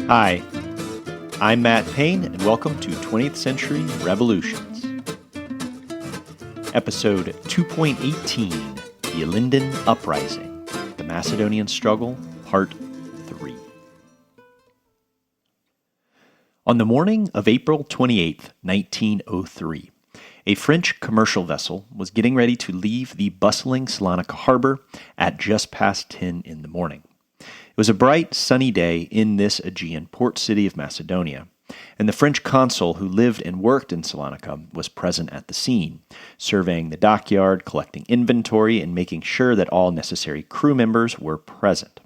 Hi, I'm Matt Payne, and welcome to 20th Century Revolutions. Episode 2.18, The Ilinden Uprising, The Macedonian Struggle, Part 3. On the morning of April 28, 1903, a French commercial vessel was getting ready to leave the bustling Salonika harbor at just past 10 in the morning. It was a bright, sunny day in this Aegean port city of Macedonia, and the French consul who lived and worked in Salonika was present at the scene, surveying the dockyard, collecting inventory, and making sure that all necessary crew members were present.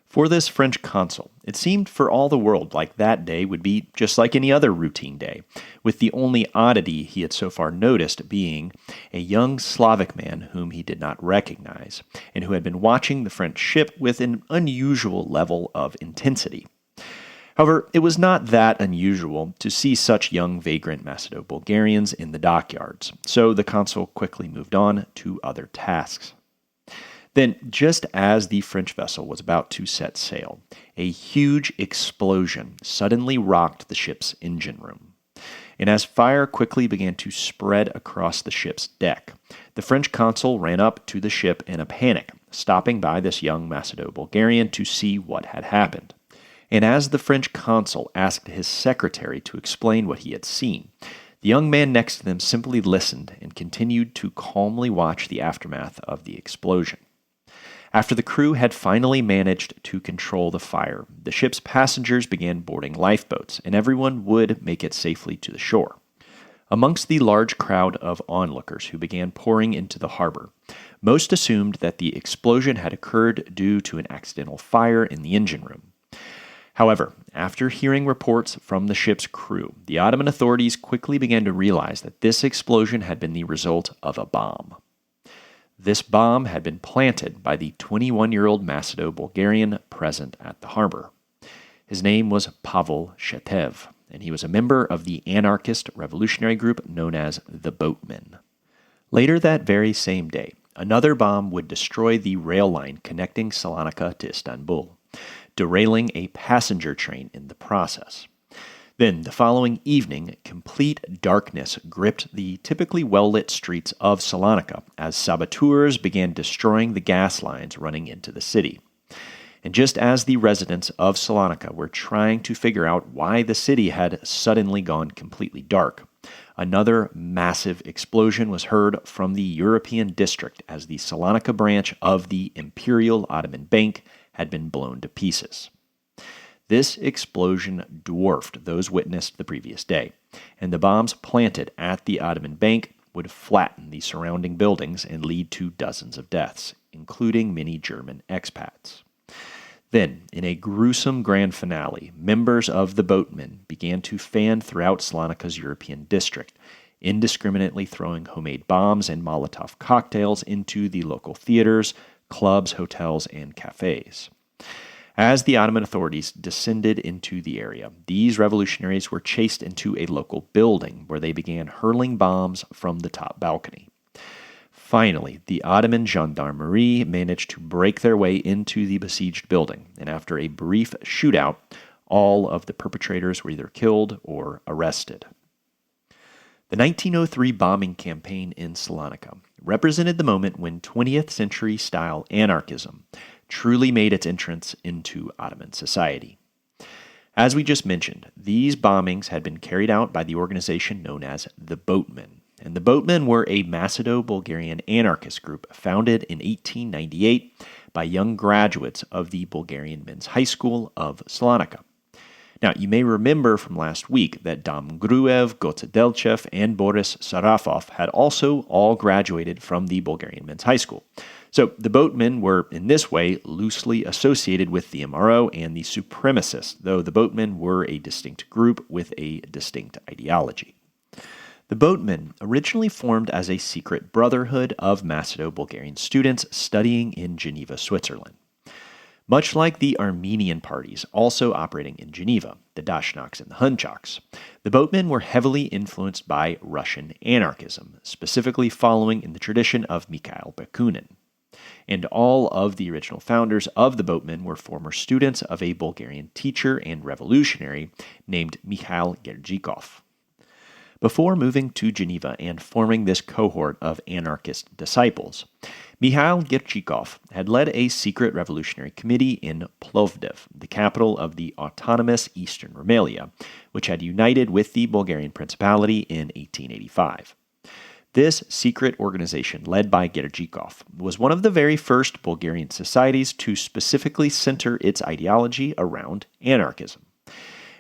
For this French consul, it seemed for all the world like that day would be just like any other routine day, with the only oddity he had so far noticed being a young Slavic man whom he did not recognize, and who had been watching the French ship with an unusual level of intensity. However, it was not that unusual to see such young vagrant Macedo-Bulgarians in the dockyards, so the consul quickly moved on to other tasks. Then, just as the French vessel was about to set sail, a huge explosion suddenly rocked the ship's engine room. And as fire quickly began to spread across the ship's deck, the French consul ran up to the ship in a panic, stopping by this young Macedo-Bulgarian to see what had happened. And as the French consul asked his secretary to explain what he had seen, the young man next to them simply listened and continued to calmly watch the aftermath of the explosion. After the crew had finally managed to control the fire, the ship's passengers began boarding lifeboats, and everyone would make it safely to the shore. Amongst the large crowd of onlookers who began pouring into the harbor, most assumed that the explosion had occurred due to an accidental fire in the engine room. However, after hearing reports from the ship's crew, the Ottoman authorities quickly began to realize that this explosion had been the result of a bomb. This bomb had been planted by the 21-year-old Macedo-Bulgarian present at the harbor. His name was Pavel Shetev, and he was a member of the anarchist revolutionary group known as the Boatmen. Later that very same day, another bomb would destroy the rail line connecting Salonika to Istanbul, derailing a passenger train in the process. Then, the following evening, complete darkness gripped the typically well-lit streets of Salonika as saboteurs began destroying the gas lines running into the city. And just as the residents of Salonika were trying to figure out why the city had suddenly gone completely dark, another massive explosion was heard from the European district as the Salonika branch of the Imperial Ottoman Bank had been blown to pieces. This explosion dwarfed those witnessed the previous day, and the bombs planted at the Ottoman Bank would flatten the surrounding buildings and lead to dozens of deaths, including many German expats. Then, in a gruesome grand finale, members of the Boatmen began to fan throughout Salonika's European district, indiscriminately throwing homemade bombs and Molotov cocktails into the local theaters, clubs, hotels, and cafes. As the Ottoman authorities descended into the area, these revolutionaries were chased into a local building where they began hurling bombs from the top balcony. Finally, the Ottoman gendarmerie managed to break their way into the besieged building, and after a brief shootout, all of the perpetrators were either killed or arrested. The 1903 bombing campaign in Salonika represented the moment when 20th century-style anarchism truly made its entrance into Ottoman society. As we just mentioned, these bombings had been carried out by the organization known as the Boatmen, and the Boatmen were a Macedo-Bulgarian anarchist group founded in 1898 by young graduates of the Bulgarian Men's High School of Salonika. Now, you may remember from last week that Dom Gruev, Goce Delchev, and Boris Sarafov had also all graduated from the Bulgarian Men's High School. So the Boatmen were, in this way, loosely associated with the MRO and the supremacists, though the Boatmen were a distinct group with a distinct ideology. The Boatmen originally formed as a secret brotherhood of Macedo-Bulgarian students studying in Geneva, Switzerland. Much like the Armenian parties also operating in Geneva, the Dashnaks and the Hunchaks, the Boatmen were heavily influenced by Russian anarchism, specifically following in the tradition of Mikhail Bakunin. and all of the original founders of the boatmen were former students of a Bulgarian teacher and revolutionary named Mikhail Gergikov. Before moving to Geneva and forming this cohort of anarchist disciples, Mikhail Gergikov had led a secret revolutionary committee in Plovdiv, the capital of the autonomous Eastern Rumelia, which had united with the Bulgarian Principality in 1885. This secret organization, led by Gergikov, was one of the very first Bulgarian societies to specifically center its ideology around anarchism.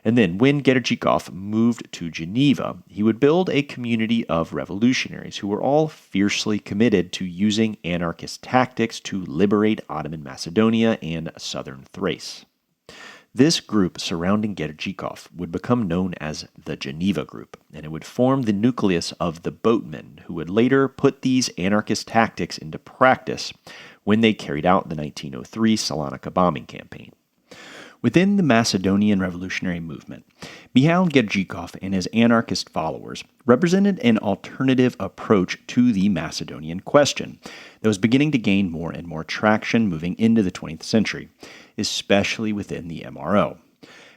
And then, when Gergikov moved to Geneva, he would build a community of revolutionaries who were all fiercely committed to using anarchist tactics to liberate Ottoman Macedonia and southern Thrace. This group surrounding Gergikov would become known as the Geneva Group, and it would form the nucleus of the boatmen, who would later put these anarchist tactics into practice when they carried out the 1903 Salonika bombing campaign. Within the Macedonian revolutionary movement, Mikhail Gergikov and his anarchist followers represented an alternative approach to the Macedonian question that was beginning to gain more and more traction moving into the 20th century, especially within the MRO.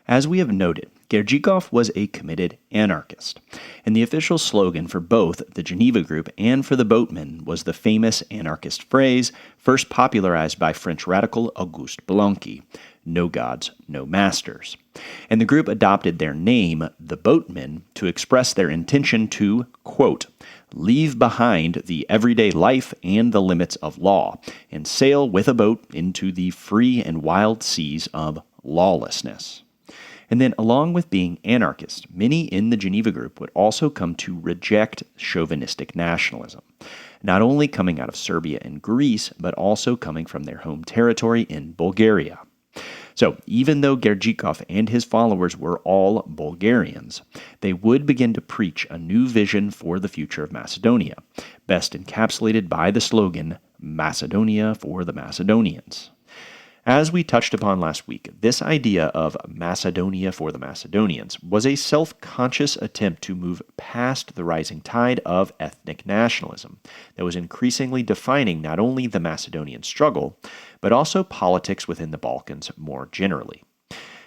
As we have noted, Gergikov was a committed anarchist, and the official slogan for both the Geneva Group and for the boatmen was the famous anarchist phrase first popularized by French radical Auguste Blanqui, "No gods, no masters." And the group adopted their name, the Boatmen, to express their intention to, quote, leave behind the everyday life and the limits of law, and sail with a boat into the free and wild seas of lawlessness. And then, along with being anarchist, many in the Geneva Group would also come to reject chauvinistic nationalism, not only coming out of Serbia and Greece, but also coming from their home territory in Bulgaria. So, even though Gergikov and his followers were all Bulgarians, they would begin to preach a new vision for the future of Macedonia, best encapsulated by the slogan, Macedonia for the Macedonians. As we touched upon last week, this idea of Macedonia for the Macedonians was a self-conscious attempt to move past the rising tide of ethnic nationalism that was increasingly defining not only the Macedonian struggle, but also politics within the Balkans more generally.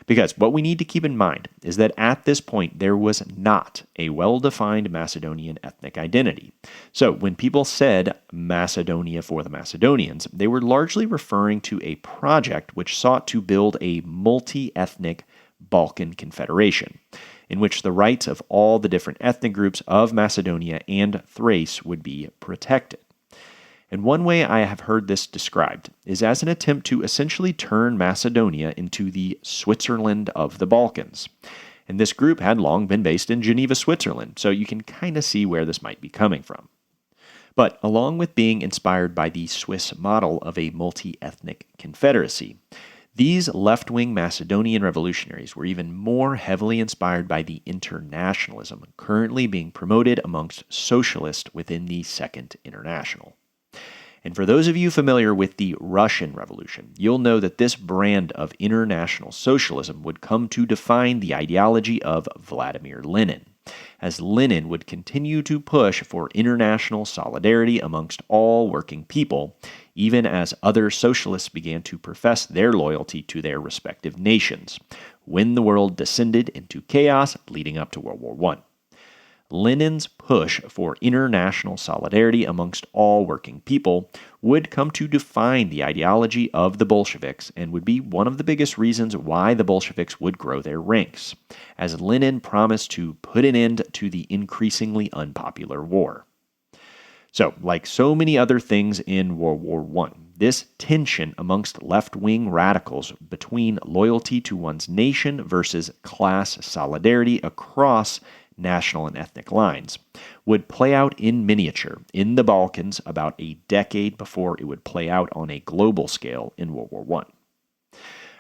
Because what we need to keep in mind is that at this point there was not a well-defined Macedonian ethnic identity. So when people said Macedonia for the Macedonians, they were largely referring to a project which sought to build a multi-ethnic Balkan confederation, in which the rights of all the different ethnic groups of Macedonia and Thrace would be protected. And one way I have heard this described is as an attempt to essentially turn Macedonia into the Switzerland of the Balkans. And this group had long been based in Geneva, Switzerland, so you can kind of see where this might be coming from. But along with being inspired by the Swiss model of a multi-ethnic confederacy, these left-wing Macedonian revolutionaries were even more heavily inspired by the internationalism currently being promoted amongst socialists within the Second International. And for those of you familiar with the Russian Revolution, you'll know that this brand of international socialism would come to define the ideology of Vladimir Lenin, as Lenin would continue to push for international solidarity amongst all working people, even as other socialists began to profess their loyalty to their respective nations, when the world descended into chaos leading up to World War I. Lenin's push for international solidarity amongst all working people would come to define the ideology of the Bolsheviks and would be one of the biggest reasons why the Bolsheviks would grow their ranks, as Lenin promised to put an end to the increasingly unpopular war. So, like so many other things in World War I, this tension amongst left-wing radicals between loyalty to one's nation versus class solidarity across national and ethnic lines would play out in miniature in the Balkans about a decade before it would play out on a global scale in World War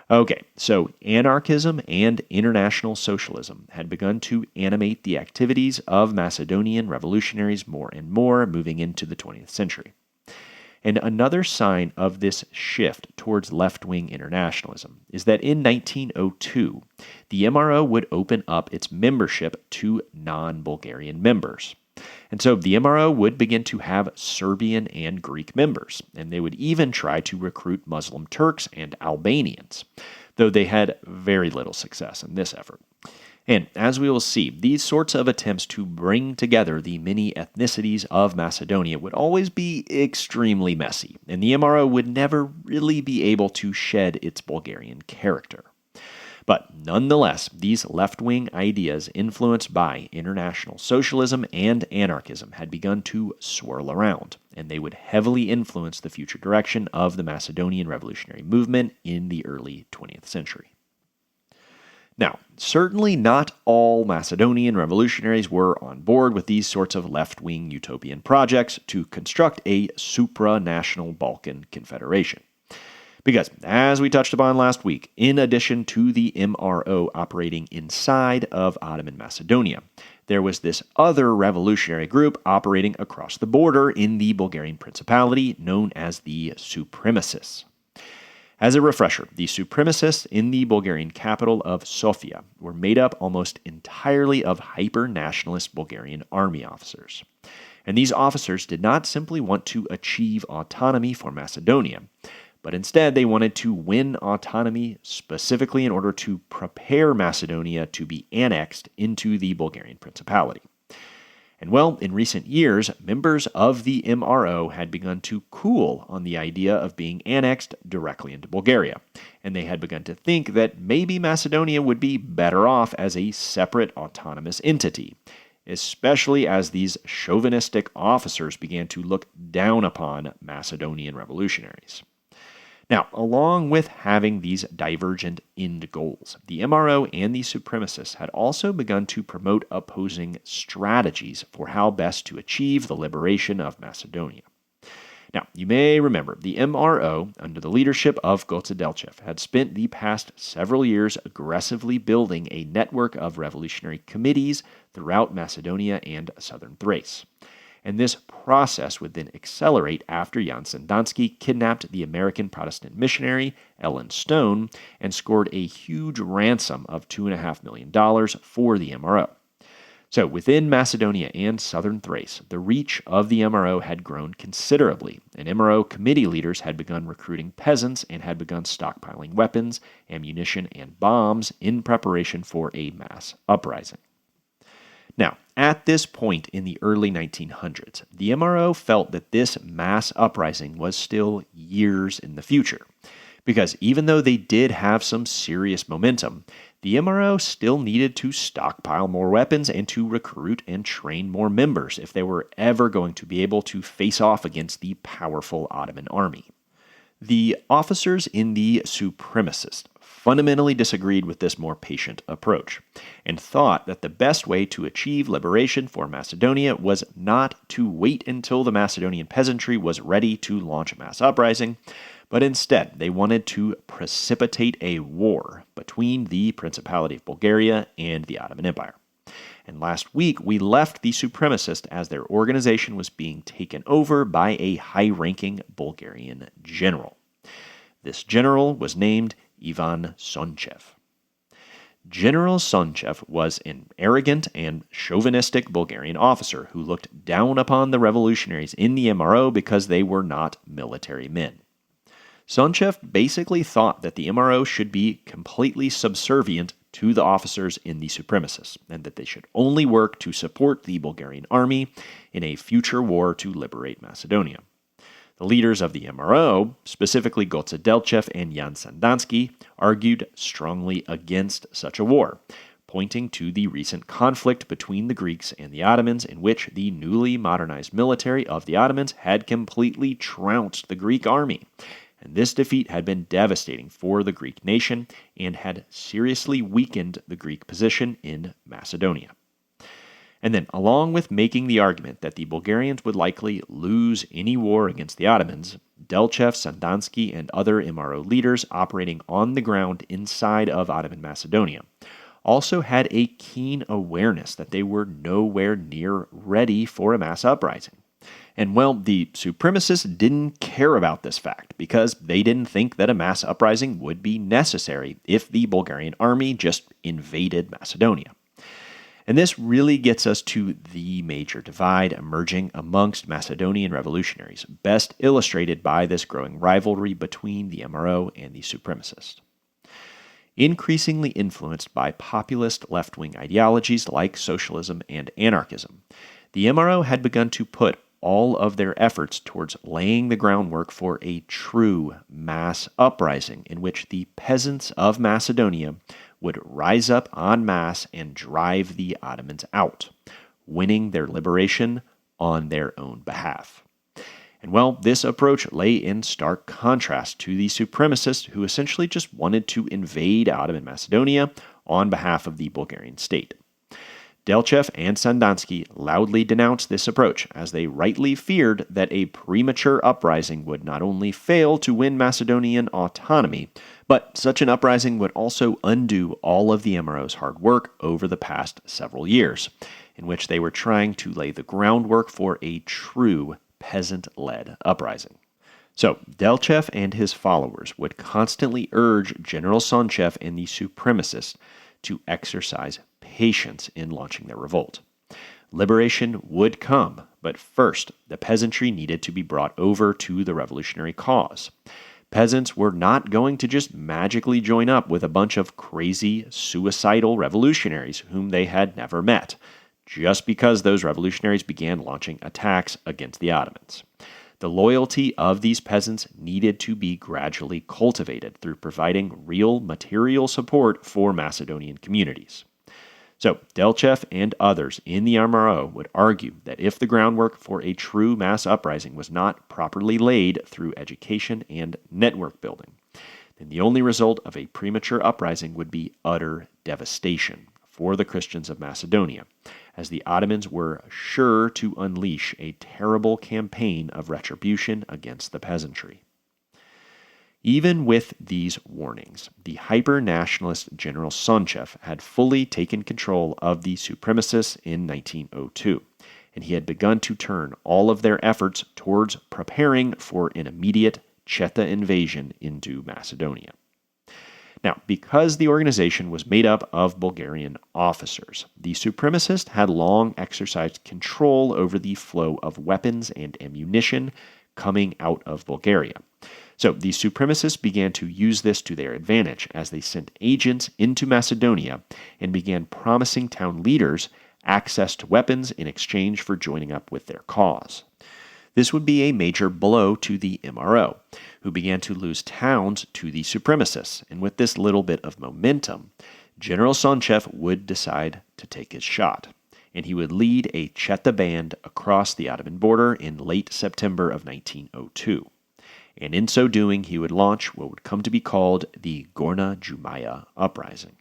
I. Okay, so anarchism and international socialism had begun to animate the activities of Macedonian revolutionaries more and more moving into the 20th century. And another sign of this shift towards left-wing internationalism is that in 1902, the MRO would open up its membership to non-Bulgarian members. And so the MRO would begin to have Serbian and Greek members, and they would even try to recruit Muslim Turks and Albanians, though they had very little success in this effort. And as we will see, these sorts of attempts to bring together the many ethnicities of Macedonia would always be extremely messy, and the MRO would never really be able to shed its Bulgarian character. But nonetheless, these left-wing ideas influenced by international socialism and anarchism had begun to swirl around, and they would heavily influence the future direction of the Macedonian revolutionary movement in the early 20th century. Now, certainly not all Macedonian revolutionaries were on board with these sorts of left-wing utopian projects to construct a supranational Balkan confederation. Because, as we touched upon last week, in addition to the MRO operating inside of Ottoman Macedonia, there was this other revolutionary group operating across the border in the Bulgarian Principality known as the supremacists. As a refresher, the supremacists in the Bulgarian capital of Sofia were made up almost entirely of hyper-nationalist Bulgarian army officers. And these officers did not simply want to achieve autonomy for Macedonia, but instead they wanted to win autonomy specifically in order to prepare Macedonia to be annexed into the Bulgarian Principality. And well, in recent years, members of the MRO had begun to cool on the idea of being annexed directly into Bulgaria, and they had begun to think that maybe Macedonia would be better off as a separate autonomous entity, especially as these chauvinistic officers began to look down upon Macedonian revolutionaries. Now, along with having these divergent end goals, the MRO and the supremacists had also begun to promote opposing strategies for how best to achieve the liberation of Macedonia. Now, you may remember the MRO, under the leadership of Goce had spent the past several years aggressively building a network of revolutionary committees throughout Macedonia and southern Thrace. And this process would then accelerate after Jan Sandanski kidnapped the American Protestant missionary Ellen Stone and scored a huge ransom of $2.5 million for the MRO. So within Macedonia and southern Thrace, the reach of the MRO had grown considerably, and MRO committee leaders had begun recruiting peasants and had begun stockpiling weapons, ammunition, and bombs in preparation for a mass uprising. Now, at this point in the early 1900s, the MRO felt that this mass uprising was still years in the future, because even though they did have some serious momentum, the MRO still needed to stockpile more weapons and to recruit and train more members if they were ever going to be able to face off against the powerful Ottoman army. The officers in the supremacists fundamentally disagreed with this more patient approach, and thought that the best way to achieve liberation for Macedonia was not to wait until the Macedonian peasantry was ready to launch a mass uprising, but instead they wanted to precipitate a war between the Principality of Bulgaria and the Ottoman Empire. And last week we left the supremacists as their organization was being taken over by a high-ranking Bulgarian general. This general was named Ivan Sonchev. General Sonchev was an arrogant and chauvinistic Bulgarian officer who looked down upon the revolutionaries in the MRO because they were not military men. Sonchev basically thought that the MRO should be completely subservient to the officers in the supremacists, and that they should only work to support the Bulgarian army in a future war to liberate Macedonia. The leaders of the MRO, specifically Goce Delchev and Jan Sandanski, argued strongly against such a war, pointing to the recent conflict between the Greeks and the Ottomans in which the newly modernized military of the Ottomans had completely trounced the Greek army. And this defeat had been devastating for the Greek nation and had seriously weakened the Greek position in Macedonia. And then, along with making the argument that the Bulgarians would likely lose any war against the Ottomans, Delchev, Sandanski, and other MRO leaders operating on the ground inside of Ottoman Macedonia also had a keen awareness that they were nowhere near ready for a mass uprising. And well, the supremacists didn't care about this fact because they didn't think that a mass uprising would be necessary if the Bulgarian army just invaded Macedonia. And this really gets us to the major divide emerging amongst Macedonian revolutionaries, best illustrated by this growing rivalry between the MRO and the supremacists. Increasingly influenced by populist left-wing ideologies like socialism and anarchism, the MRO had begun to put all of their efforts towards laying the groundwork for a true mass uprising in which the peasants of Macedonia would rise up en masse and drive the Ottomans out, winning their liberation on their own behalf. And well, this approach lay in stark contrast to the supremacists who essentially just wanted to invade Ottoman Macedonia on behalf of the Bulgarian state. Delchev and Sandanski loudly denounced this approach, as they rightly feared that a premature uprising would not only fail to win Macedonian autonomy, but such an uprising would also undo all of the MRO's hard work over the past several years, in which they were trying to lay the groundwork for a true peasant-led uprising. So, Delchev and his followers would constantly urge General Sonchev and the supremacists to exercise patience in launching their revolt. Liberation would come, but first, the peasantry needed to be brought over to the revolutionary cause. Peasants were not going to just magically join up with a bunch of crazy, suicidal revolutionaries whom they had never met, just because those revolutionaries began launching attacks against the Ottomans. The loyalty of these peasants needed to be gradually cultivated through providing real material support for Macedonian communities. So, Delchev and others in the MRO would argue that if the groundwork for a true mass uprising was not properly laid through education and network building, then the only result of a premature uprising would be utter devastation for the Christians of Macedonia, as the Ottomans were sure to unleash a terrible campaign of retribution against the peasantry. Even with these warnings, the hyper-nationalist General Sonchev had fully taken control of the supremacists in 1902, and he had begun to turn all of their efforts towards preparing for an immediate Cheta invasion into Macedonia. Now, because the organization was made up of Bulgarian officers, the supremacists had long exercised control over the flow of weapons and ammunition coming out of Bulgaria. So the supremacists began to use this to their advantage as they sent agents into Macedonia and began promising town leaders access to weapons in exchange for joining up with their cause. This would be a major blow to the MRO, who began to lose towns to the supremacists, and with this little bit of momentum, General Sonchev would decide to take his shot, and he would lead a Cheta band across the Ottoman border in late September of 1902. And in so doing, he would launch what would come to be called the Gorna Jumaya Uprising.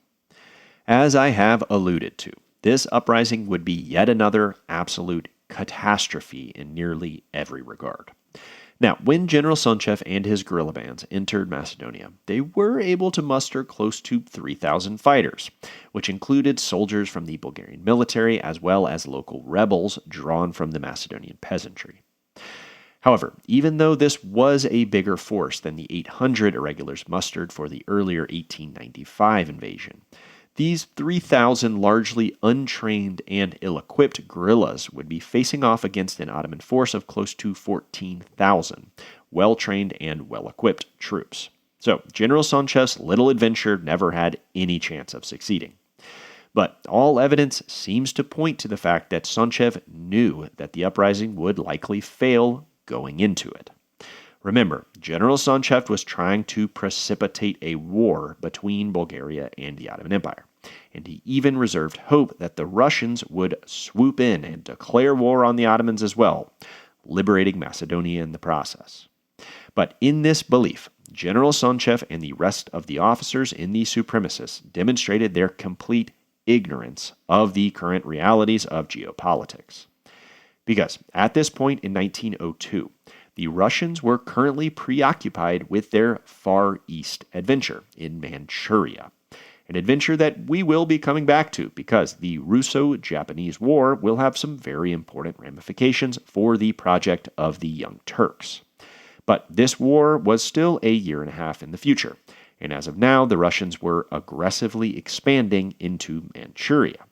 As I have alluded to, this uprising would be yet another absolute catastrophe in nearly every regard. Now, when General Sonchev and his guerrilla bands entered Macedonia, they were able to muster close to 3,000 fighters, which included soldiers from the Bulgarian military as well as local rebels drawn from the Macedonian peasantry. However, even though this was a bigger force than the 800 irregulars mustered for the earlier 1895 invasion, these 3,000 largely untrained and ill-equipped guerrillas would be facing off against an Ottoman force of close to 14,000 well-trained and well-equipped troops. So General Sonchev's little adventure never had any chance of succeeding. But all evidence seems to point to the fact that Sonchev knew that the uprising would likely fail going into it. Remember, General Sonchev was trying to precipitate a war between Bulgaria and the Ottoman Empire, and he even reserved hope that the Russians would swoop in and declare war on the Ottomans as well, liberating Macedonia in the process. But in this belief, General Sonchev and the rest of the officers in the supremacists demonstrated their complete ignorance of the current realities of geopolitics. Because at this point in 1902, the Russians were currently preoccupied with their Far East adventure in Manchuria, an adventure that we will be coming back to because the Russo-Japanese War will have some very important ramifications for the project of the Young Turks. But this war was still a year and a half in the future, and as of now, the Russians were aggressively expanding into Manchuria.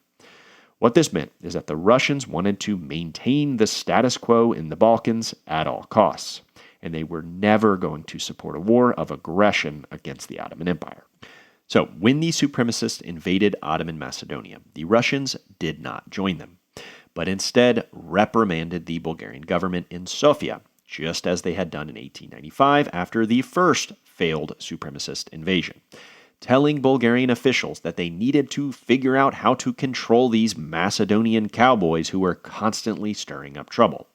What this meant is that the Russians wanted to maintain the status quo in the Balkans at all costs, and they were never going to support a war of aggression against the Ottoman Empire. So, when the supremacists invaded Ottoman Macedonia, the Russians did not join them, but instead reprimanded the Bulgarian government in Sofia, just as they had done in 1895 after the first failed supremacist invasion, telling Bulgarian officials that they needed to figure out how to control these Macedonian cowboys who were constantly stirring up trouble.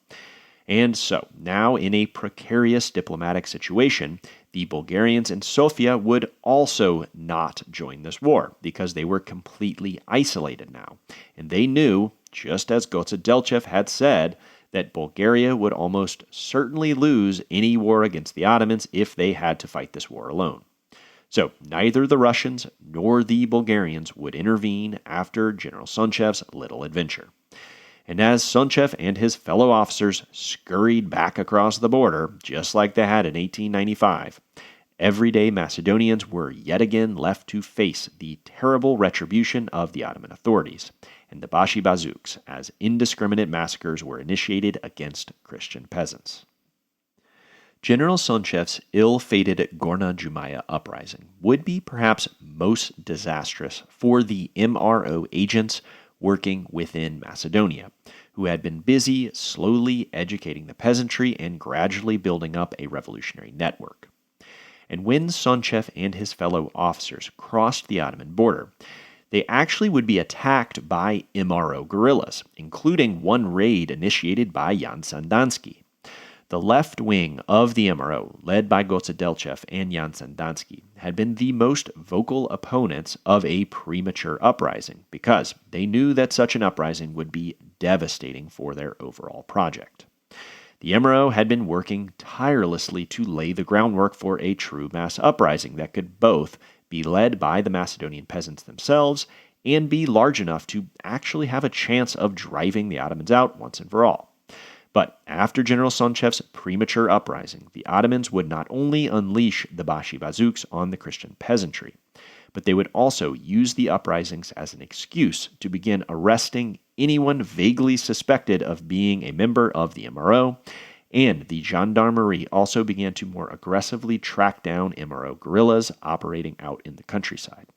And so, now in a precarious diplomatic situation, the Bulgarians in Sofia would also not join this war because they were completely isolated now. And they knew, just as Goce Delchev had said, that Bulgaria would almost certainly lose any war against the Ottomans if they had to fight this war alone. So neither the Russians nor the Bulgarians would intervene after General Sonchev's little adventure. And as Sonchev and his fellow officers scurried back across the border, just like they had in 1895, everyday Macedonians were yet again left to face the terrible retribution of the Ottoman authorities and the Bashi Bazouks, as indiscriminate massacres were initiated against Christian peasants. General Sonchev's ill-fated Gorna Jumaya uprising would be perhaps most disastrous for the MRO agents working within Macedonia, who had been busy slowly educating the peasantry and gradually building up a revolutionary network. And when Sonchev and his fellow officers crossed the Ottoman border, they actually would be attacked by MRO guerrillas, including one raid initiated by Jan Sandanski. The left wing of the MRO, led by Goce Delchev and Jan Sandanski, had been the most vocal opponents of a premature uprising because they knew that such an uprising would be devastating for their overall project. The MRO had been working tirelessly to lay the groundwork for a true mass uprising that could both be led by the Macedonian peasants themselves and be large enough to actually have a chance of driving the Ottomans out once and for all. But after General Sonchev's premature uprising, the Ottomans would not only unleash the Bashi Bazouks on the Christian peasantry, but they would also use the uprisings as an excuse to begin arresting anyone vaguely suspected of being a member of the MRO, and the gendarmerie also began to more aggressively track down MRO guerrillas operating out in the countryside.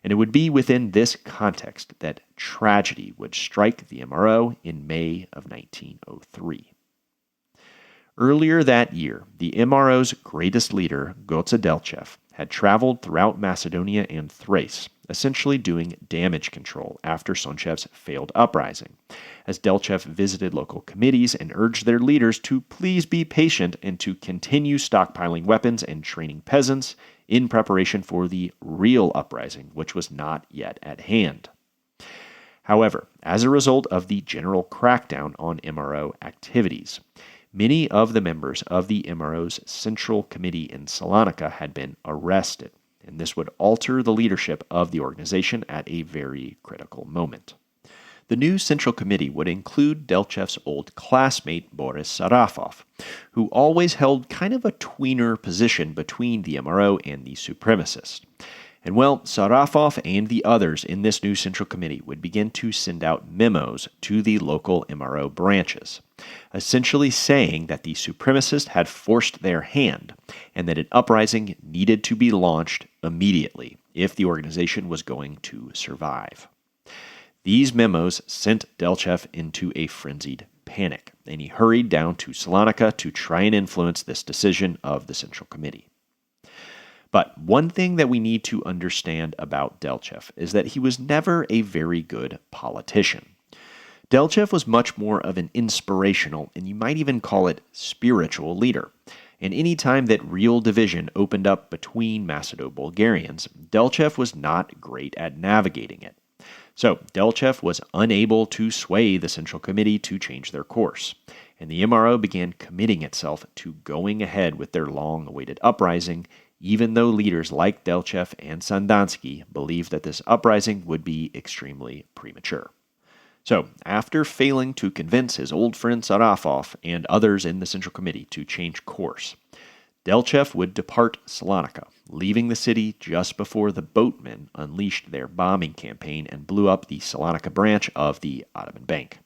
And it would be within this context that tragedy would strike the MRO in May of 1903. Earlier that year, the MRO's greatest leader, Goce Delchev, had traveled throughout Macedonia and Thrace, essentially doing damage control after Sonchev's failed uprising, as Delchev visited local committees and urged their leaders to please be patient and to continue stockpiling weapons and training peasants in preparation for the real uprising, which was not yet at hand. However, as a result of the general crackdown on MRO activities, many of the members of the MRO's Central Committee in Salonika had been arrested, and this would alter the leadership of the organization at a very critical moment. The new Central Committee would include Delchev's old classmate Boris Sarafov, who always held kind of a tweener position between the MRO and the supremacists. And well, Sarafov and the others in this new Central Committee would begin to send out memos to the local MRO branches, essentially saying that the supremacists had forced their hand and that an uprising needed to be launched immediately if the organization was going to survive. These memos sent Delchev into a frenzied panic, and he hurried down to Salonika to try and influence this decision of the Central Committee. But one thing that we need to understand about Delchev is that he was never a very good politician. Delchev was much more of an inspirational, and you might even call it spiritual leader. And any time that real division opened up between Macedo-Bulgarians, Delchev was not great at navigating it. So Delchev was unable to sway the Central Committee to change their course, and the MRO began committing itself to going ahead with their long-awaited uprising, even though leaders like Delchev and Sandanski believed that this uprising would be extremely premature. So, after failing to convince his old friend Sarafov and others in the Central Committee to change course, Delchev would depart Salonika, leaving the city just before the boatmen unleashed their bombing campaign and blew up the Salonika branch of the Ottoman Bank.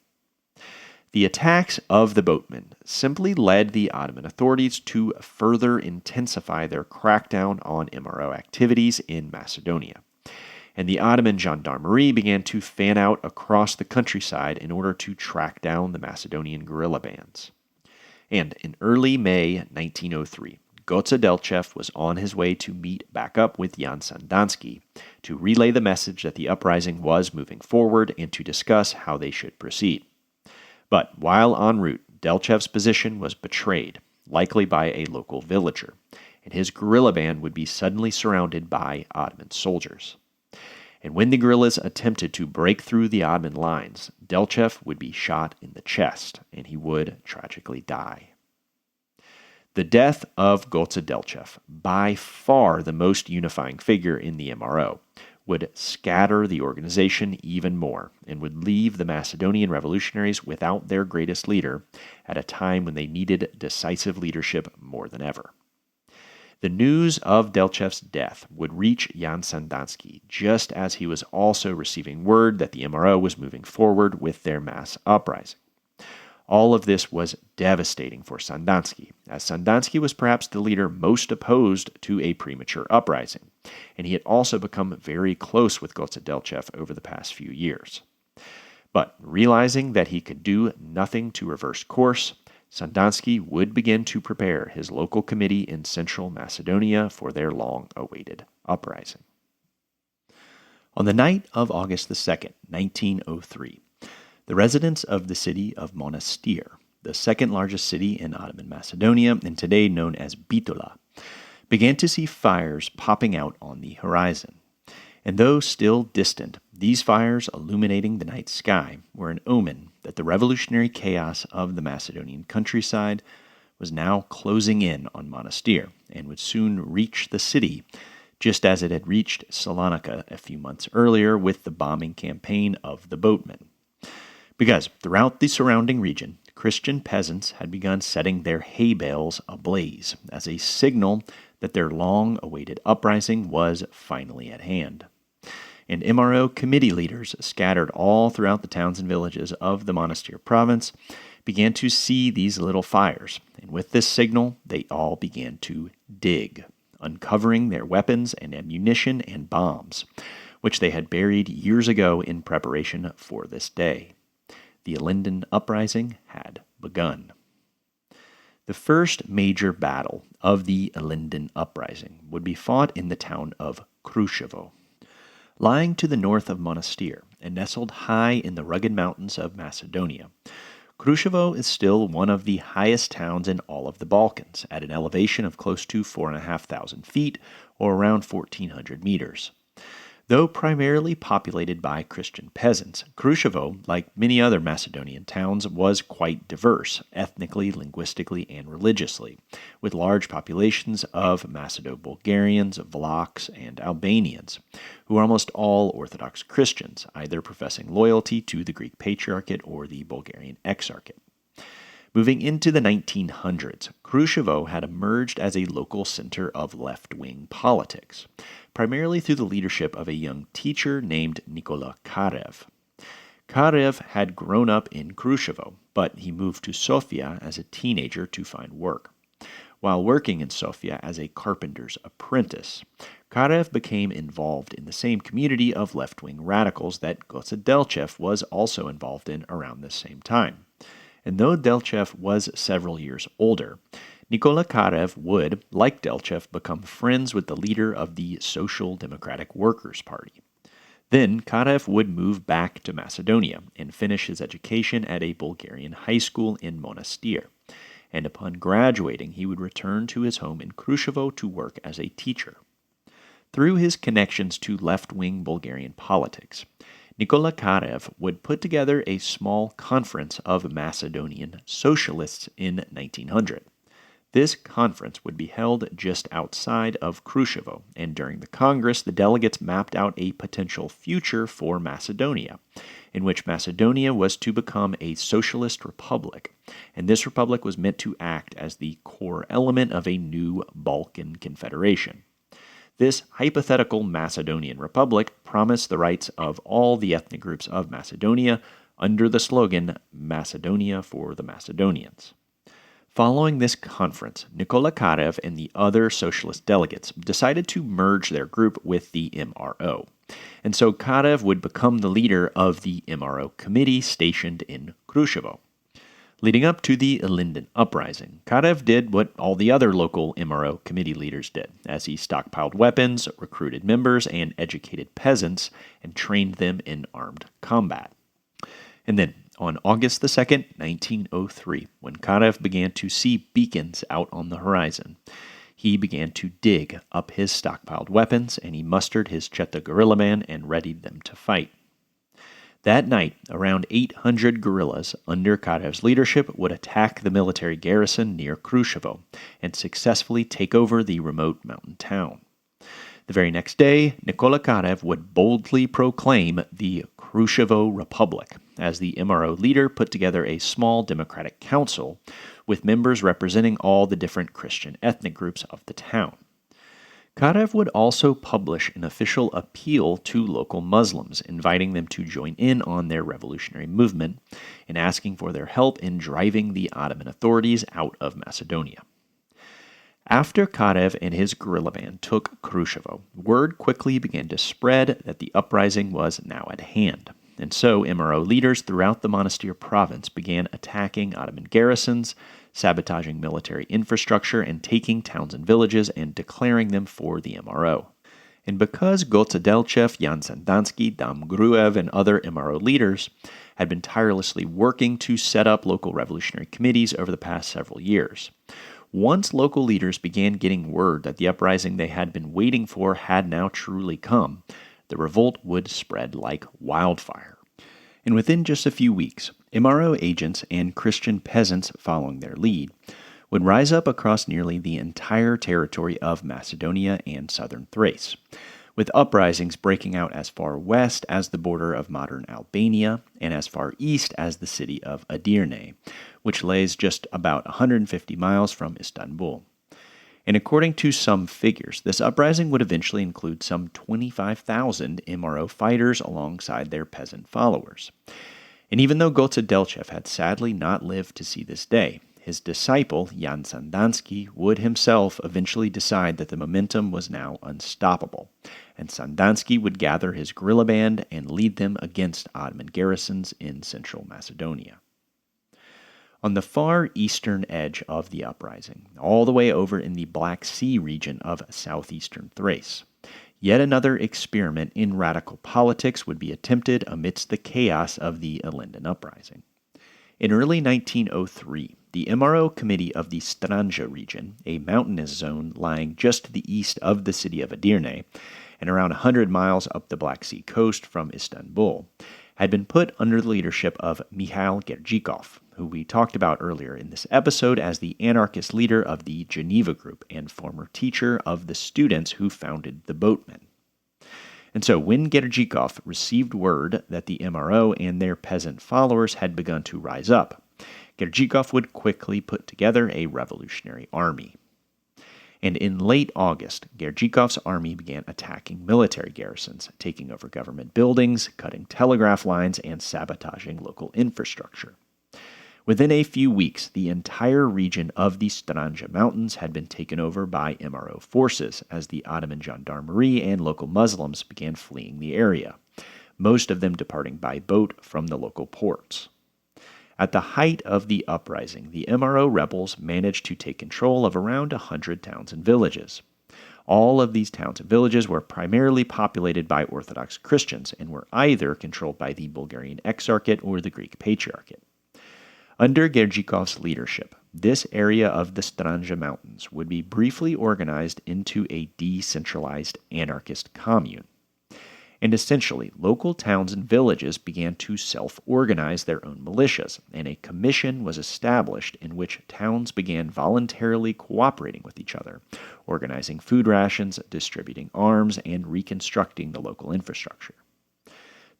The attacks of the boatmen simply led the Ottoman authorities to further intensify their crackdown on MRO activities in Macedonia, and the Ottoman gendarmerie began to fan out across the countryside in order to track down the Macedonian guerrilla bands. And in early May 1903, Goce Delchev was on his way to meet back up with Jan Sandanski to relay the message that the uprising was moving forward and to discuss how they should proceed. But while en route, Delchev's position was betrayed, likely by a local villager, and his guerrilla band would be suddenly surrounded by Ottoman soldiers. And when the guerrillas attempted to break through the Ottoman lines, Delchev would be shot in the chest, and he would tragically die. The death of Goce Delchev, by far the most unifying figure in the MRO, would scatter the organization even more and would leave the Macedonian revolutionaries without their greatest leader at a time when they needed decisive leadership more than ever. The news of Delchev's death would reach Jan Sandanski just as he was also receiving word that the MRO was moving forward with their mass uprising. All of this was devastating for Sandanski, as Sandanski was perhaps the leader most opposed to a premature uprising, and he had also become very close with Goce Delchev over the past few years. But realizing that he could do nothing to reverse course, Sandanski would begin to prepare his local committee in central Macedonia for their long-awaited uprising. On the night of August the 2nd, 1903, the residents of the city of Monastir, the second largest city in Ottoman Macedonia and today known as Bitola, began to see fires popping out on the horizon. And though still distant, these fires illuminating the night sky were an omen that the revolutionary chaos of the Macedonian countryside was now closing in on Monastir and would soon reach the city, just as it had reached Salonika a few months earlier with the bombing campaign of the boatmen. Because throughout the surrounding region, Christian peasants had begun setting their hay bales ablaze as a signal that their long-awaited uprising was finally at hand. And MRO committee leaders scattered all throughout the towns and villages of the Monastir province began to see these little fires, and with this signal, they all began to dig, uncovering their weapons and ammunition and bombs, which they had buried years ago in preparation for this day. The Ilinden Uprising had begun. The first major battle of the Ilinden Uprising would be fought in the town of Kruševo. Lying to the north of Monastir and nestled high in the rugged mountains of Macedonia, Kruševo is still one of the highest towns in all of the Balkans, at an elevation of close to 4,500 feet, or around 1,400 meters. Though primarily populated by Christian peasants, Kruševo, like many other Macedonian towns, was quite diverse, ethnically, linguistically, and religiously, with large populations of Macedo-Bulgarians, Vlachs, and Albanians, who are almost all Orthodox Christians, either professing loyalty to the Greek Patriarchate or the Bulgarian Exarchate. Moving into the 1900s, Kruševo had emerged as a local center of left-wing politics, primarily through the leadership of a young teacher named Nikola Karev. Karev had grown up in Kruševo, but he moved to Sofia as a teenager to find work. While working in Sofia as a carpenter's apprentice, Karev became involved in the same community of left-wing radicals that Goce Delchev was also involved in around this same time. And though Delchev was several years older, Nikola Karev would, like Delchev, become friends with the leader of the Social Democratic Workers' Party. Then Karev would move back to Macedonia and finish his education at a Bulgarian high school in Monastir, and upon graduating he would return to his home in Kruševo to work as a teacher. Through his connections to left-wing Bulgarian politics, Nikola Karev would put together a small conference of Macedonian socialists in 1900. This conference would be held just outside of Kruševo, and during the Congress, the delegates mapped out a potential future for Macedonia, in which Macedonia was to become a socialist republic, and this republic was meant to act as the core element of a new Balkan confederation. This hypothetical Macedonian republic promised the rights of all the ethnic groups of Macedonia under the slogan Macedonia for the Macedonians. Following this conference, Nikola Karev and the other socialist delegates decided to merge their group with the MRO. And so Karev would become the leader of the MRO committee stationed in Kruševo. Leading up to the Ilinden Uprising, Karev did what all the other local MRO committee leaders did, as he stockpiled weapons, recruited members, and educated peasants, and trained them in armed combat. And then, on August the 2nd, 1903, when Karev began to see beacons out on the horizon, he began to dig up his stockpiled weapons, and he mustered his Cheta guerrilla band and readied them to fight. That night, around 800 guerrillas under Karev's leadership would attack the military garrison near Kruševo and successfully take over the remote mountain town. The very next day, Nikola Karev would boldly proclaim the Kruševo Republic, as the MRO leader put together a small democratic council with members representing all the different Christian ethnic groups of the town. Karev would also publish an official appeal to local Muslims, inviting them to join in on their revolutionary movement and asking for their help in driving the Ottoman authorities out of Macedonia. After Karev and his guerrilla band took Kruševo, word quickly began to spread that the uprising was now at hand, and so MRO leaders throughout the Monastir province began attacking Ottoman garrisons, sabotaging military infrastructure, and taking towns and villages and declaring them for the MRO. And because Goce Delchev, Jan Sandanski, Dam Gruev, and other MRO leaders had been tirelessly working to set up local revolutionary committees over the past several years, once local leaders began getting word that the uprising they had been waiting for had now truly come, the revolt would spread like wildfire. And within just a few weeks, MRO agents and Christian peasants following their lead would rise up across nearly the entire territory of Macedonia and southern Thrace, with uprisings breaking out as far west as the border of modern Albania and as far east as the city of Edirne, which lays just about 150 miles from Istanbul. And according to some figures, this uprising would eventually include some 25,000 MRO fighters alongside their peasant followers. And even though Goce Delchev had sadly not lived to see this day, his disciple, Jan Sandanski, would himself eventually decide that the momentum was now unstoppable, and Sandanski would gather his guerrilla band and lead them against Ottoman garrisons in central Macedonia. On the far eastern edge of the uprising, all the way over in the Black Sea region of southeastern Thrace, yet another experiment in radical politics would be attempted amidst the chaos of the Ilinden Uprising. In early 1903, the MRO Committee of the Stranja region, a mountainous zone lying just to the east of the city of Edirne and around 100 miles up the Black Sea coast from Istanbul, had been put under the leadership of Mikhail Gergikov, who we talked about earlier in this episode as the anarchist leader of the Geneva Group and former teacher of the students who founded the Boatmen. And so when Gergikov received word that the MRO and their peasant followers had begun to rise up, Gergikov would quickly put together a revolutionary army. And in late August, Gergikov's army began attacking military garrisons, taking over government buildings, cutting telegraph lines, and sabotaging local infrastructure. Within a few weeks, the entire region of the Stranja Mountains had been taken over by MRO forces as the Ottoman gendarmerie and local Muslims began fleeing the area, most of them departing by boat from the local ports. At the height of the uprising, the MRO rebels managed to take control of around 100 towns and villages. All of these towns and villages were primarily populated by Orthodox Christians and were either controlled by the Bulgarian Exarchate or the Greek Patriarchate. Under Gergikov's leadership, this area of the Stranja Mountains would be briefly organized into a decentralized anarchist commune. And essentially, local towns and villages began to self-organize their own militias, and a commission was established in which towns began voluntarily cooperating with each other, organizing food rations, distributing arms, and reconstructing the local infrastructure.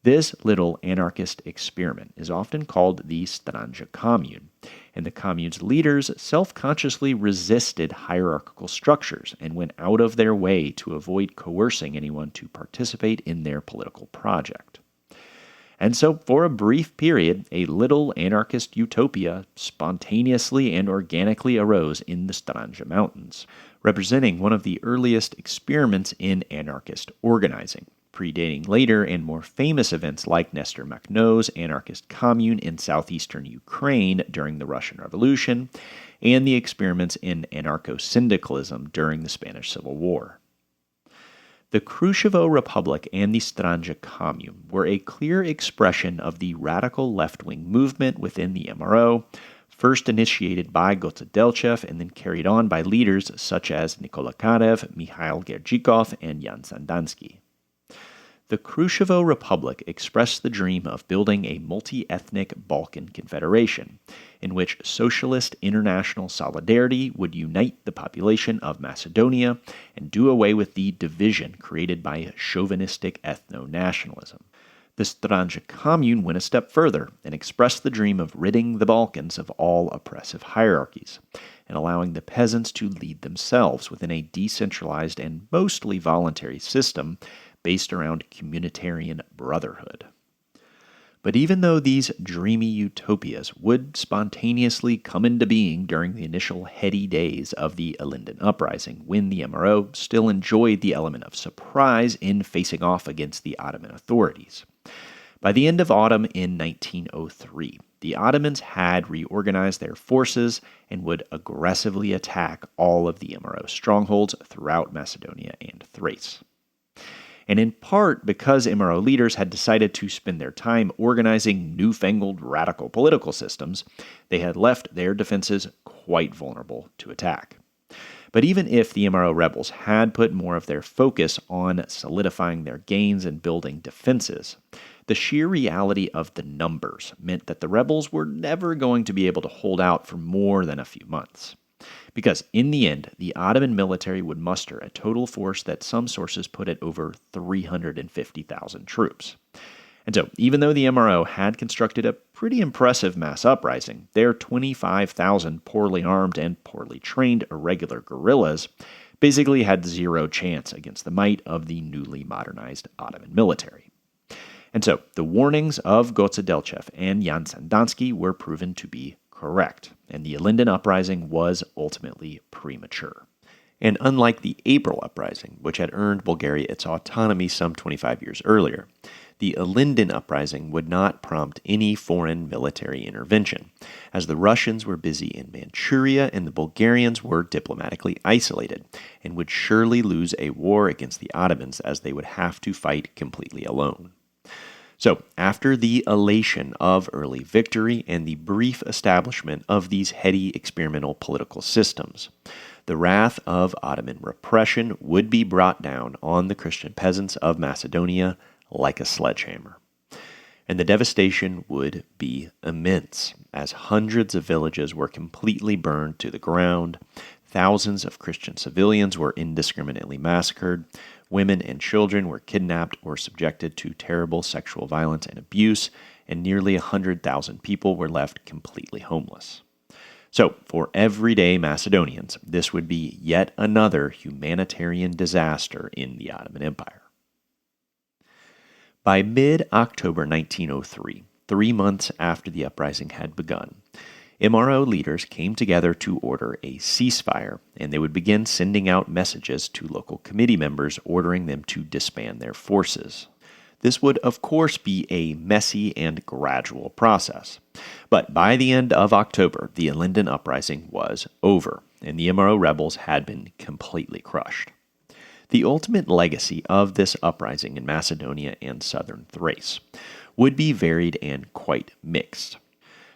This little anarchist experiment is often called the Stranja Commune, and the commune's leaders self-consciously resisted hierarchical structures and went out of their way to avoid coercing anyone to participate in their political project. And so, for a brief period, a little anarchist utopia spontaneously and organically arose in the Stranja Mountains, representing one of the earliest experiments in anarchist organizing, predating later and more famous events like Nestor Makhno's anarchist commune in southeastern Ukraine during the Russian Revolution, and the experiments in anarcho-syndicalism during the Spanish Civil War. The Krushevo Republic and the Stranja Commune were a clear expression of the radical left-wing movement within the MRO, first initiated by Gotsadelchev and then carried on by leaders such as Nikola Karev, Mikhail Gergikov, and Jan Sandansky. The Krushevo Republic expressed the dream of building a multi-ethnic Balkan confederation, in which socialist international solidarity would unite the population of Macedonia and do away with the division created by chauvinistic ethno-nationalism. The Stranja Commune went a step further and expressed the dream of ridding the Balkans of all oppressive hierarchies, and allowing the peasants to lead themselves within a decentralized and mostly voluntary system based around communitarian brotherhood. But even though these dreamy utopias would spontaneously come into being during the initial heady days of the Ilinden Uprising, when the MRO still enjoyed the element of surprise in facing off against the Ottoman authorities, by the end of autumn in 1903, the Ottomans had reorganized their forces and would aggressively attack all of the MRO strongholds throughout Macedonia and Thrace. And in part because MRO leaders had decided to spend their time organizing newfangled radical political systems, they had left their defenses quite vulnerable to attack. But even if the MRO rebels had put more of their focus on solidifying their gains and building defenses, the sheer reality of the numbers meant that the rebels were never going to be able to hold out for more than a few months. Because in the end, the Ottoman military would muster a total force that some sources put at over 350,000 troops. And so, even though the MRO had constructed a pretty impressive mass uprising, their 25,000 poorly armed and poorly trained irregular guerrillas basically had zero chance against the might of the newly modernized Ottoman military. And so, the warnings of Gotsadelchev and Jan Sandansky were proven to be correct, and the Ilinden Uprising was ultimately premature. And unlike the April Uprising, which had earned Bulgaria its autonomy some 25 years earlier, the Ilinden Uprising would not prompt any foreign military intervention, as the Russians were busy in Manchuria and the Bulgarians were diplomatically isolated, and would surely lose a war against the Ottomans as they would have to fight completely alone. So, after the elation of early victory and the brief establishment of these heady experimental political systems, the wrath of Ottoman repression would be brought down on the Christian peasants of Macedonia like a sledgehammer. And the devastation would be immense, as hundreds of villages were completely burned to the ground, thousands of Christian civilians were indiscriminately massacred, women and children were kidnapped or subjected to terrible sexual violence and abuse, and nearly 100,000 people were left completely homeless. So, for everyday Macedonians, this would be yet another humanitarian disaster in the Ottoman Empire. By mid-October 1903, 3 months after the uprising had begun, MRO leaders came together to order a ceasefire, and they would begin sending out messages to local committee members ordering them to disband their forces. This would, of course, be a messy and gradual process. But by the end of October, the Ilinden Uprising was over, and the MRO rebels had been completely crushed. The ultimate legacy of this uprising in Macedonia and southern Thrace would be varied and quite mixed.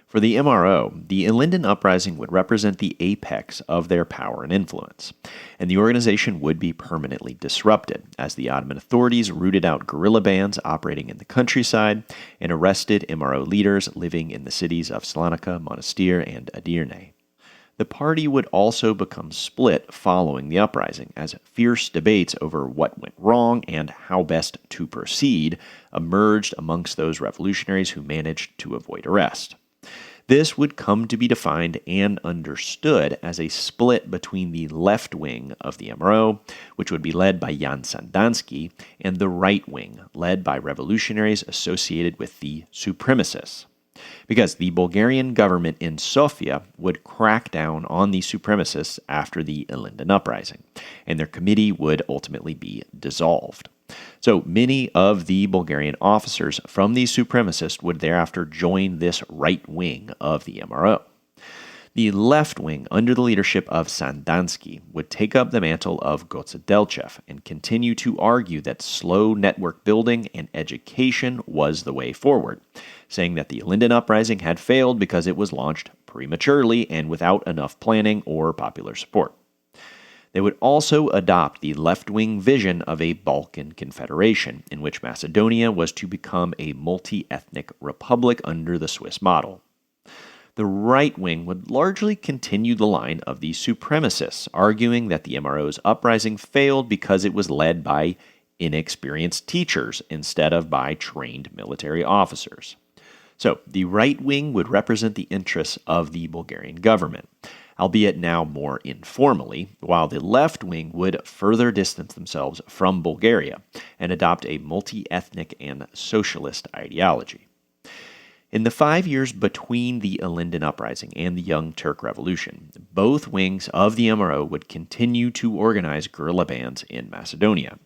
For the MRO, the Ilinden Uprising would represent the apex of their power and influence, and the organization would be permanently disrupted as the Ottoman authorities rooted out guerrilla bands operating in the countryside and arrested MRO leaders living in the cities of Slanica, Monastir, and Edirne. The party would also become split following the uprising, as fierce debates over what went wrong and how best to proceed emerged amongst those revolutionaries who managed to avoid arrest. This would come to be defined and understood as a split between the left wing of the MRO, which would be led by Jan Sandanski, and the right wing, led by revolutionaries associated with the supremacists. Because the Bulgarian government in Sofia would crack down on the supremacists after the Ilinden Uprising, and their committee would ultimately be dissolved. So many of the Bulgarian officers from the supremacists would thereafter join this right wing of the MRO. The left wing, under the leadership of Sandanski, would take up the mantle of Gotsadelchev and continue to argue that slow network building and education was the way forward, saying that the Ilinden Uprising had failed because it was launched prematurely and without enough planning or popular support. They would also adopt the left-wing vision of a Balkan confederation, in which Macedonia was to become a multi-ethnic republic under the Swiss model. The right wing would largely continue the line of the supremacists, arguing that the MRO's uprising failed because it was led by inexperienced teachers instead of by trained military officers. So, the right wing would represent the interests of the Bulgarian government, albeit now more informally, while the left wing would further distance themselves from Bulgaria and adopt a multi-ethnic and socialist ideology. In the 5 years between the Ilinden Uprising and the Young Turk Revolution, both wings of the MRO would continue to organize guerrilla bands in Macedonia.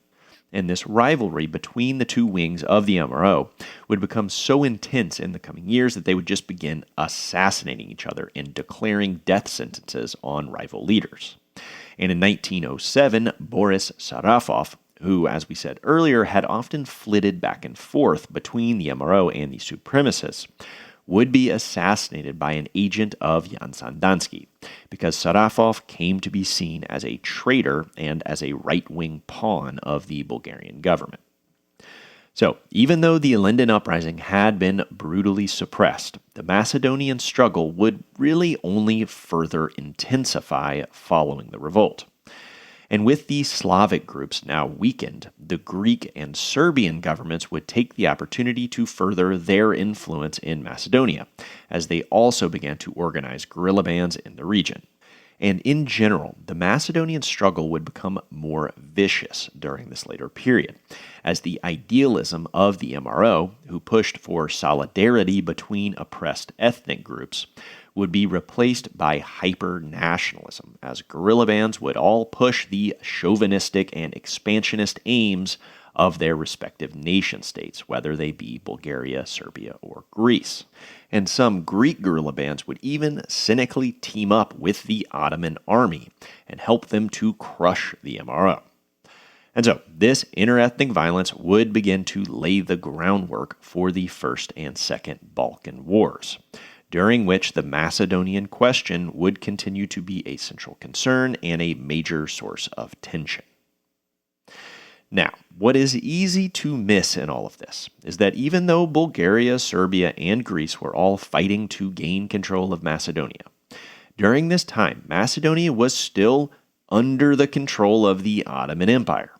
And this rivalry between the two wings of the MRO would become so intense in the coming years that they would just begin assassinating each other and declaring death sentences on rival leaders. And in 1907, Boris Sarafov, who, as we said earlier, had often flitted back and forth between the MRO and the supremacists, would be assassinated by an agent of Jan Sandanski, because Sarafov came to be seen as a traitor and as a right-wing pawn of the Bulgarian government. So, even though the Ilinden Uprising had been brutally suppressed, the Macedonian struggle would really only further intensify following the revolt. And with the Slavic groups now weakened, the Greek and Serbian governments would take the opportunity to further their influence in Macedonia, as they also began to organize guerrilla bands in the region. And in general, the Macedonian struggle would become more vicious during this later period, as the idealism of the MRO, who pushed for solidarity between oppressed ethnic groups, would be replaced by hyper-nationalism, as guerrilla bands would all push the chauvinistic and expansionist aims of their respective nation-states, whether they be Bulgaria, Serbia, or Greece. And some Greek guerrilla bands would even cynically team up with the Ottoman army and help them to crush the MRO. And so, this interethnic violence would begin to lay the groundwork for the First and Second Balkan Wars, during which the Macedonian question would continue to be a central concern and a major source of tension. Now, what is easy to miss in all of this is that even though Bulgaria, Serbia, and Greece were all fighting to gain control of Macedonia, during this time, Macedonia was still under the control of the Ottoman Empire.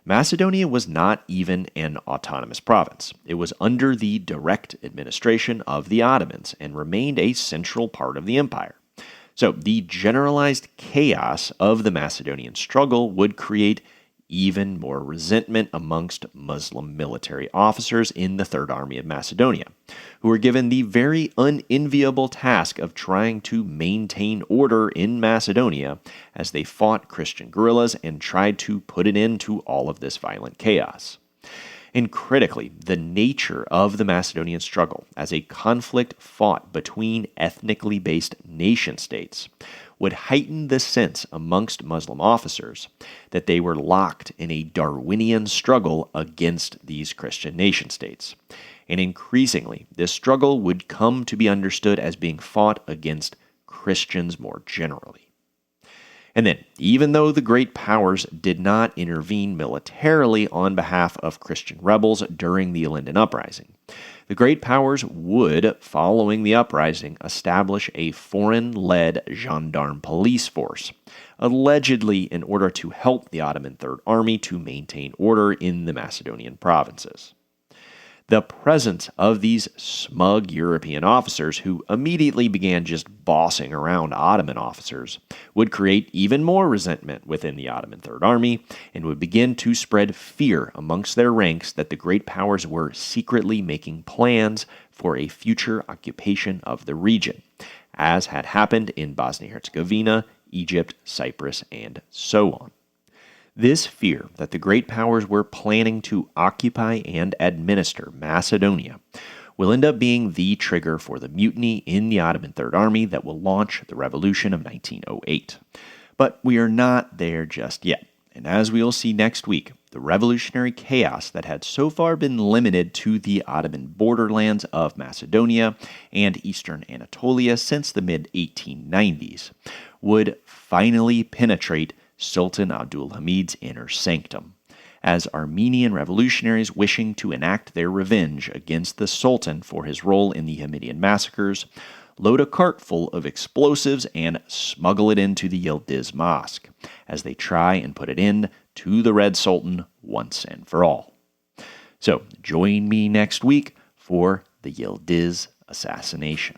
Macedonia was not even an autonomous province. It was under the direct administration of the Ottomans and remained a central part of the empire. So the generalized chaos of the Macedonian struggle would create even more resentment amongst Muslim military officers in the Third Army of Macedonia, who were given the very unenviable task of trying to maintain order in Macedonia as they fought Christian guerrillas and tried to put an end to all of this violent chaos. And critically, the nature of the Macedonian struggle as a conflict fought between ethnically based nation-states would heighten the sense amongst Muslim officers that they were locked in a Darwinian struggle against these Christian nation-states. And increasingly, this struggle would come to be understood as being fought against Christians more generally. And then, even though the great powers did not intervene militarily on behalf of Christian rebels during the Ilinden Uprising, the great powers would, following the uprising, establish a foreign-led gendarme police force, allegedly in order to help the Ottoman Third Army to maintain order in the Macedonian provinces. The presence of these smug European officers, who immediately began just bossing around Ottoman officers, would create even more resentment within the Ottoman Third Army and would begin to spread fear amongst their ranks that the great powers were secretly making plans for a future occupation of the region, as had happened in Bosnia-Herzegovina, Egypt, Cyprus, and so on. This fear that the great powers were planning to occupy and administer Macedonia will end up being the trigger for the mutiny in the Ottoman Third Army that will launch the revolution of 1908. But we are not there just yet, and as we will see next week, the revolutionary chaos that had so far been limited to the Ottoman borderlands of Macedonia and eastern Anatolia since the mid-1890s would finally penetrate Sultan Abdulhamid's inner sanctum, as Armenian revolutionaries wishing to enact their revenge against the Sultan for his role in the Hamidian massacres load a cart full of explosives and smuggle it into the Yildiz Mosque, as they try and put it in to the Red Sultan once and for all. So join me next week for the Yildiz assassination.